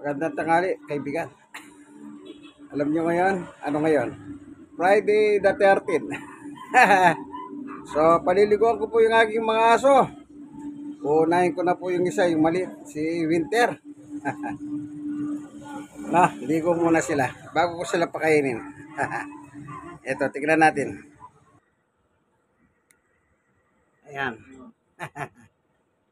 Magandang tanghali, kaibigan. Alam nyo ngayon, ano ngayon? Friday the 13th. So, paliliguan ko po yung aking mga aso. Unahin ko na po yung isa, yung mali, si Winter. Ligo muna sila bago ko sila pakainin. Ito, tignan natin. Ayan.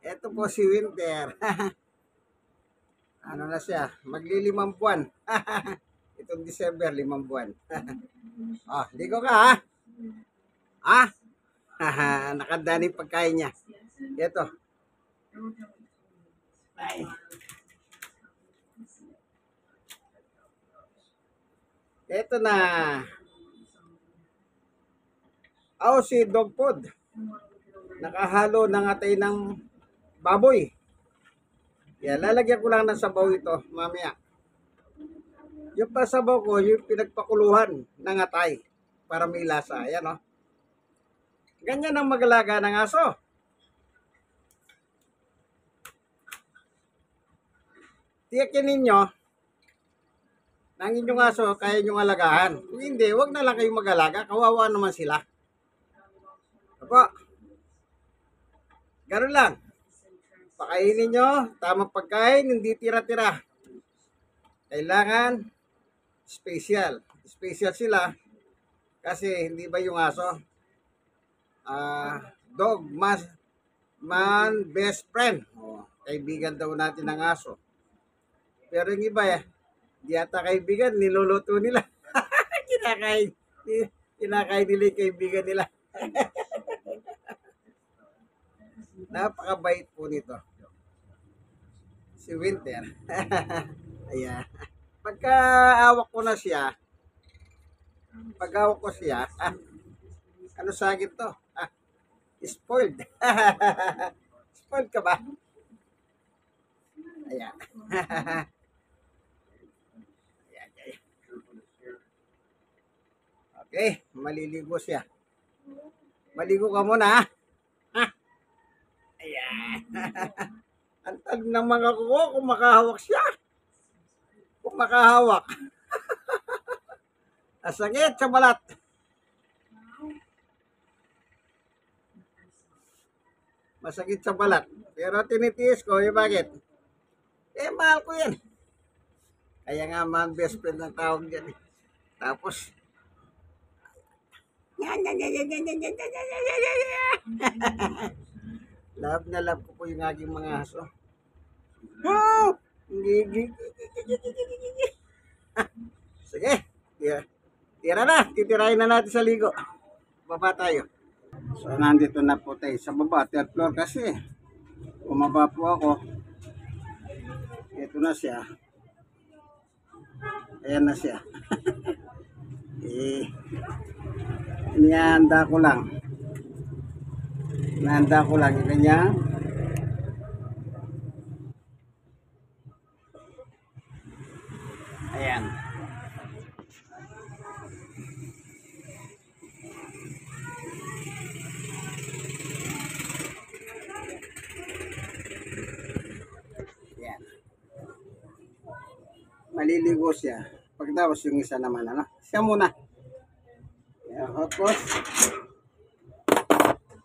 Ito po si Winter. Ano na siya? Maglilimang buwan. Itong December, 5 buwan. Ligo ka ha? Nakadani pagkain niya. Ito. Ay. Ito na. Si dog food. Nakahalo ng atay ng baboy. Lalagyan ko lang ng sabaw ito mamaya. Yung pasabaw ko, yung pinagpakuluhan ng atay para may lasa. Ayan o. Ganyan ang mag-alaga ng aso. Tiyakin ninyo ng inyong aso, kaya nyong alagahan. Kung hindi, wag na lang kayong mag-alaga. Kawawa naman sila. Apo. Ganun lang. Pakainin nyo, tamang pagkain, hindi tira-tira. Kailangan special. Special sila kasi hindi ba yung aso? Dog, man, best friend. Kaibigan daw natin ng aso. Pero yung iba di ata kaibigan, niluluto nila. Kinakain nila yung kaibigan nila. Napakabait po nito. Si Winter. Ayan. Pagka-awak ko siya, ano sagit to? Spoiled. Spoiled ka ba? Ayan. Okay, maliligo siya. Maligo ka muna, Ayan. Ang tag ng mga kuko kung makahawak siya. Kung makahawak. Asakit sa balat. Masakit sa balat. Pero tinitiis ko, bakit? Mahal ko yan. Kaya nga man best friend ng tawag dyan. Tapos, love na love ko po yung aking mga aso. Sige, tira na. Titirahin na natin sa ligo. Baba tayo. So, nandito na po tayo sa baba. Third floor kasi. Bumaba po ako. Ito na siya. Ayan na siya. Inihanda ko lang. Inihanda ko lang yung kanya. Ayan. Ayan. Maliligo siya. Pagkatapos yung isa naman, siya muna. Ayan, tapos,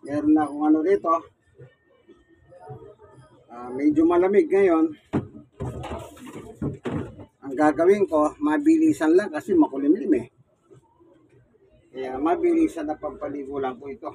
meron na akong dito. Medyo malamig ngayon. Ang gagawin ko, mabilisan lang kasi makulimlim Kaya mabilisan na pampaligo lang po ito.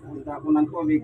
Handa ko ng tubig.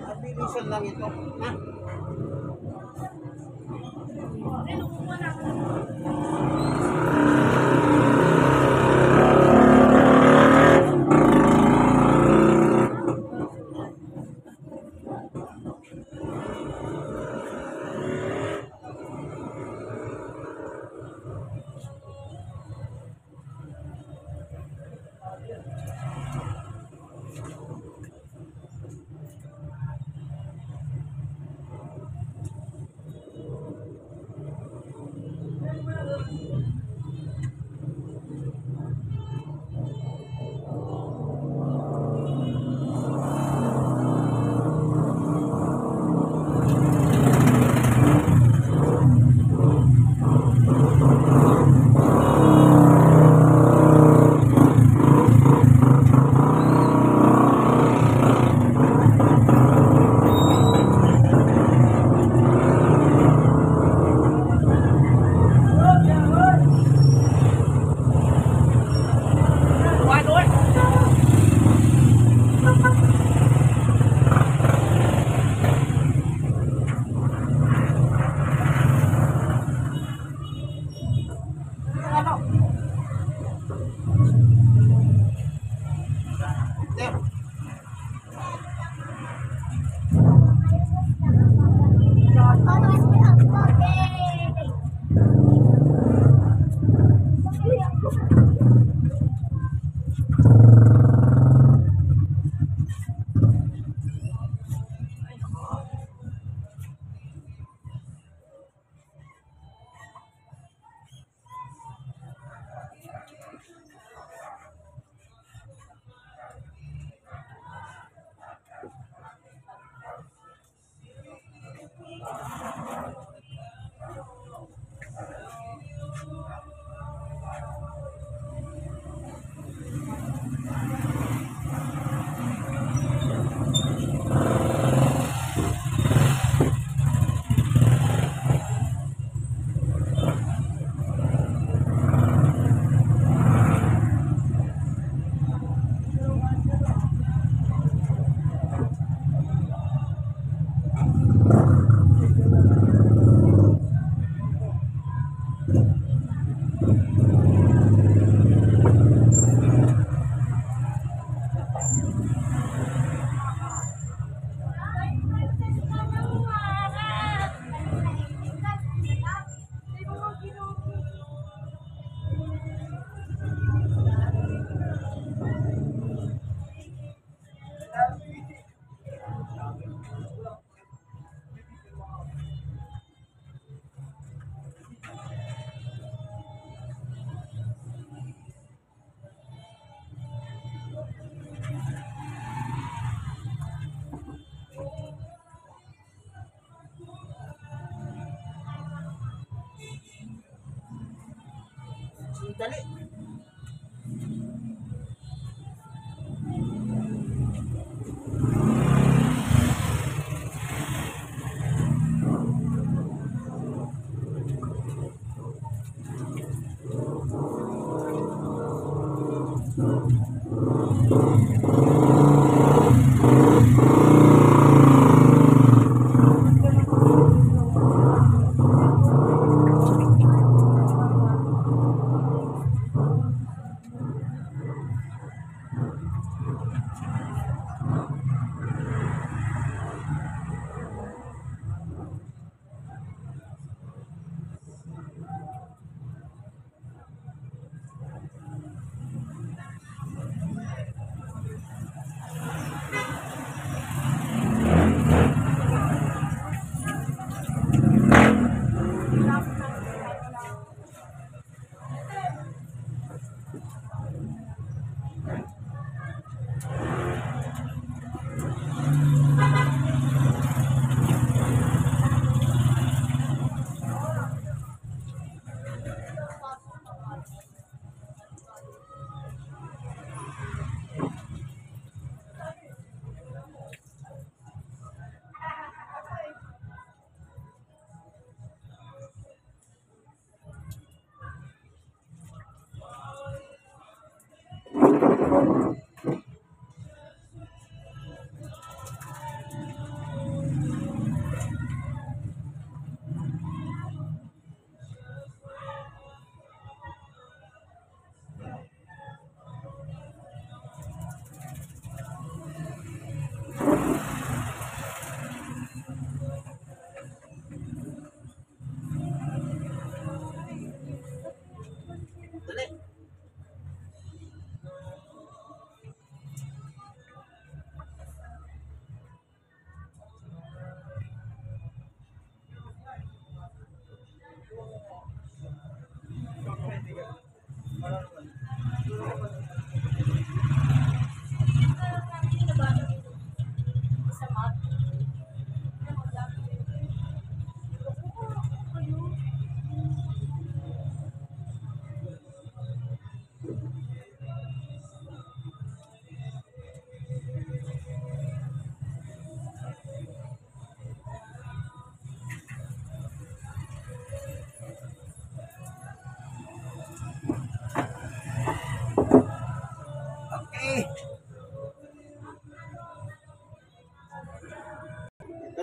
Mabilisan lang ito. Ha?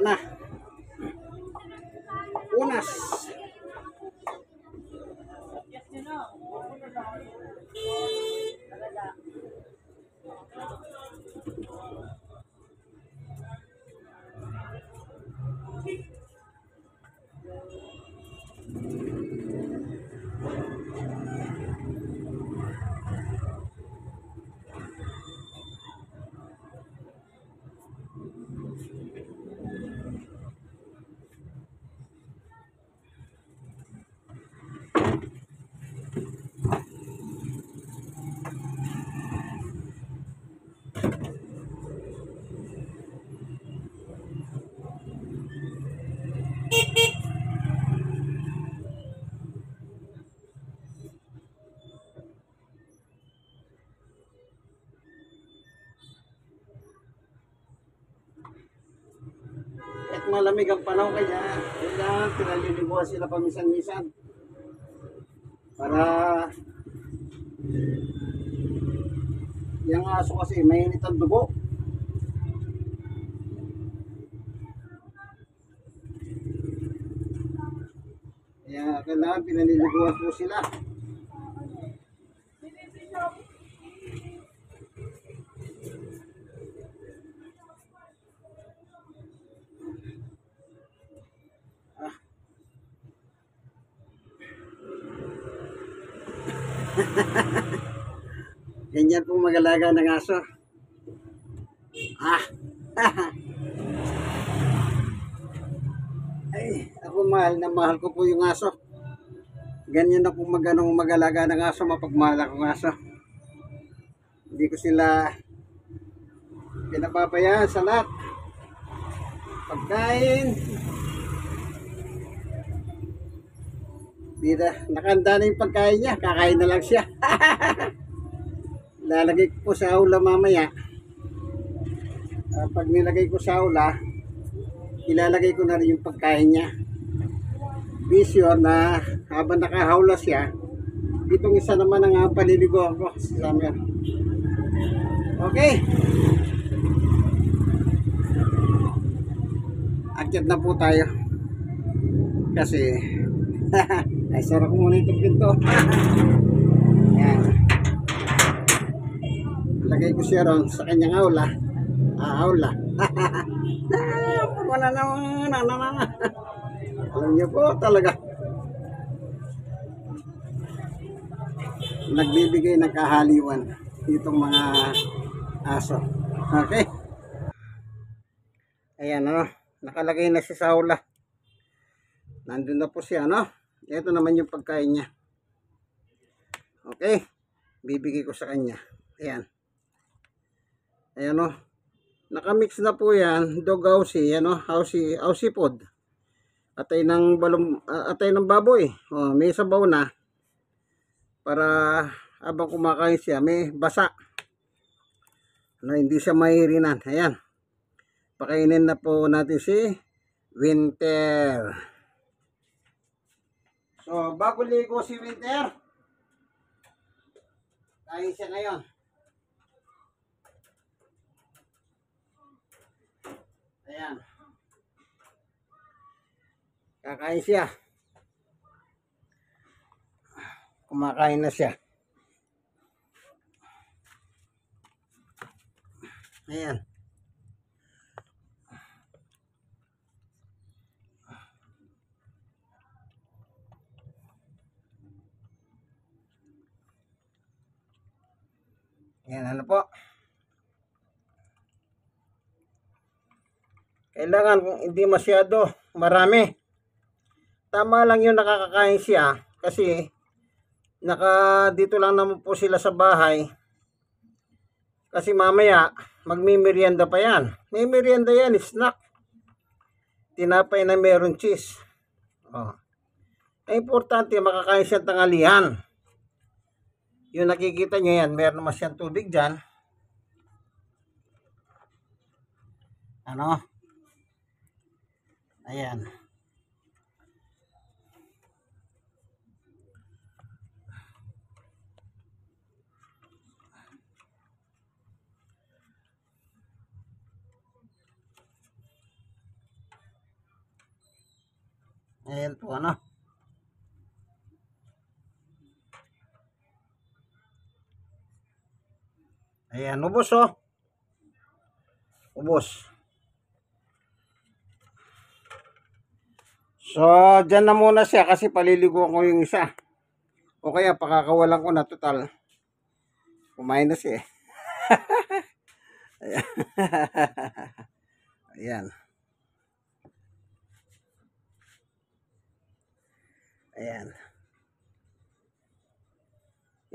na. Unas. At malamig ang panahon kaya kailangan pinalilibuhan sila paminsan-minsan para yung aso kasi mainit ang dugo. Kaya kailangan pinalilibuhan po sila. Ganyan po mag-alaga ng aso. Ay, ako mahal ko po yung aso. Ganyan ako mag-alaga ng aso, mapagmahal akong aso. Hindi ko sila pinapabayaan sa lahat. Pagkain. Nakahanda na yung pagkain niya, kakain na lang siya. Lalagay ko po sa aula mamaya. Pag nilagay ko sa aula, ilalagay ko na rin yung pagkain niya. Be sure na habang nakahawla siya, itong isa naman ang paliliguan ko si Summer. Okay. Akyat na po tayo. Kasi ay sarap ko muna itong pinto. Yan. Lagay ko siya ron sa kanyang aula. Aula. Wala naman. Alam niyo po talaga. Nagbibigay ng kahaliwan itong mga aso. Okay. Ayan, nakalagay na siya sa aula. Nandun na po siya, Ito naman yung pagkain niya. Okay. Bibigay ko sa kanya. Ayan. Ayan, nakamix na po yan. Dog Aussie, Aussie food. Atay ng baboy. May sabaw na. Para habang kumakain siya, may basa. Hindi siya mahirinan. Ayan. Pakainin na po natin si Winter. So, bago ligo si Winter, kain siya ngayon. Ayan. Kakain siya. Kumakain na siya. Ayan. Ayan, po. Kailangan hindi masyado marami. Tama lang yung nakakakain siya kasi dito lang naman po sila sa bahay. Kasi mamaya magmimerienda pa yan. May merienda yan, snack. Tinapay na meron cheese. Ang importante makakain siya tanghalian. Yung nakikita nyo yan, meron naman siyang tubig dyan. Ayan. Ayan po, ano. Ayan, ubos oh. Ubos. So, dyan na muna siya kasi paliligo ko yung isa. O kaya pakakawalan ko na total. Kumain na siya eh. Ayan. Ayan. Ayan.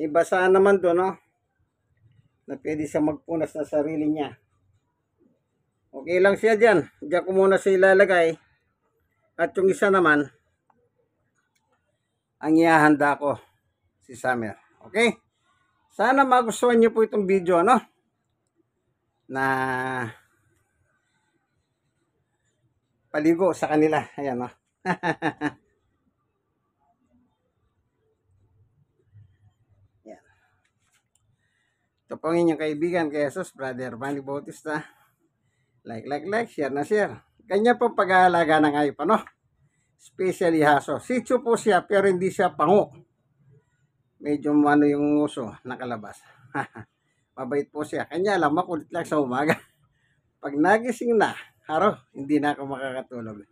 Ibasaan naman doon, no? Na pwede siya magpunas ng sarili niya. Okay lang siya dyan. Diyan ko muna siya ilalagay. At yung isa naman, ang ihahanda ko, si Summer. Okay? Sana magustuhan niyo po itong video, no? Na paligo sa kanila. Ayan, no? Ayan. Ito po ang inyong kaibigan, kay Jesus, Brother Manny Bautista. Like, share na share. Kanya po pag-aalaga ng hayop, ano? Especially haso. Sitio po siya, pero hindi siya pango. Medyo ano yung uso, nakalabas. Mabait po siya. Kanya lang, makulit lang sa umaga. Pag nagising na, hindi na ako makakatulog.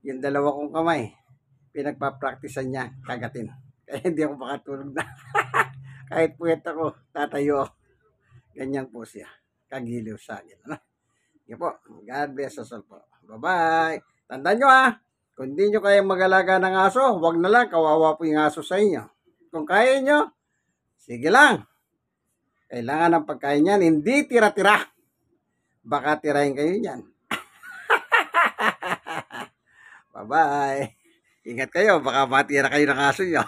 Yung dalawa kong kamay, pinagpa-practicean niya, kagatin. Kaya hindi ako makatulog na. Kahit puwet ako, tatayo. Ganyan po siya. Kagiliw sa akin. Ano? Yan po. God bless us all po. Bye-bye. Tandaan nyo kung hindi nyo kayang mag-alaga ng aso, wag na lang, kawawa po yung aso sa inyo. Kung kaya nyo, sige lang. Kailangan ng pagkain yan, hindi tira-tira. Baka tirahin kayo yan. Bye-bye. Ingat kayo, baka matira kayo ng aso nyo.